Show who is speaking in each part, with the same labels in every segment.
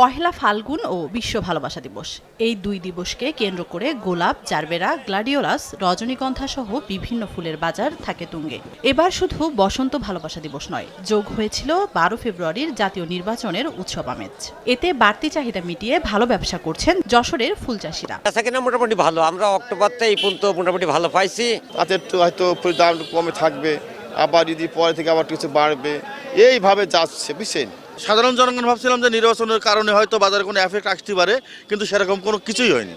Speaker 1: পহেলা ফাল্গুন ও বিশ্ব ভালোবাসা দিবস, এই দুই দিবসকে কেন্দ্র করে গোলাপ, জারবেরা, গ্লাডিওলাস, রজনীগন্ধা সহ বিভিন্ন ফুলের বাজার থাকে তুঙ্গে। এবার শুধু বসন্ত ভালোবাসা দিবস নয়, যোগ হয়েছিল 12 ফেব্রুয়ারির জাতীয় নির্বাচনের উৎসব আমেজ। এতে বাড়তি চাহিদা মিটিয়ে ভালো ব্যবসা করছেন যশোরের ফুল চাষিরা।
Speaker 2: মোটামুটি ভালো, আমরা অক্টোবরতে এই পর্যন্ত মোটামুটি ভালো পাইছি।
Speaker 3: একটু হয়তো দাম কমে থাকবে, আবার যদি পরে থেকে আবার কিছু বাড়বে, এইভাবে যাচ্ছে বুঝছেন।
Speaker 4: সাধারণ জনগণ ভাবছিলাম যে নির্বাচনের কারণে হয়তো বাজারে কোনো এফেক্ট আসতে পারে, কিন্তু সেরকম কোনো কিছুই হয়নি।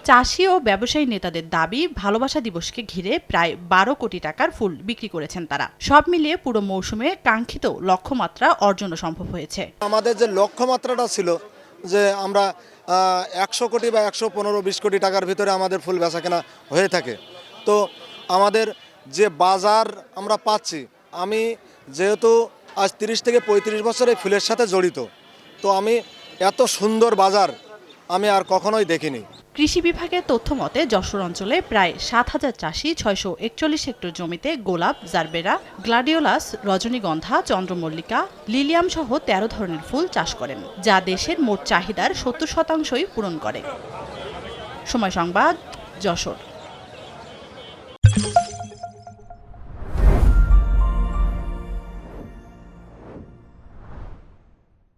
Speaker 1: চাষি ও ব্যবসায়ী নেতাদের দাবি, ভালোবাসা দিবসকে ঘিরে প্রায় 12 কোটি টাকার ফুল বিক্রি করেছেন তারা। সব মিলিয়ে পুরো মৌসুমে কাঙ্ক্ষিত লক্ষ্যমাত্রা অর্জনও সম্ভব হয়েছে।
Speaker 5: আমাদের যে লক্ষ্যমাত্রাটা ছিল যে আমরা 100 কোটি বা 115-20 কোটি টাকার ভিতরে আমাদের ফুল বেচাকেনা হয়ে থাকে, তো আমাদের যে বাজার আমরা পাচ্ছি, আমি যেহেতু আজ 30 থেকে 35 বছর এই ফুলের সাথে জড়িত, তো আমি এত সুন্দর বাজার আমি আর কখনোই দেখিনি।
Speaker 1: কৃষি বিভাগের তথ্য মতে যশোর অঞ্চলে প্রায় 7,000 চাষি 641 হেক্টর জমিতে গোলাপ, জারবেরা, গ্লাডিওলাস, রজনীগন্ধা, চন্দ্রমল্লিকা, লিলিয়াম সহ 13 ধরনের ফুল চাষ করেন, যা দেশের মোট চাহিদার 70% পূরণ করে। সময় সংবাদ, যশোর।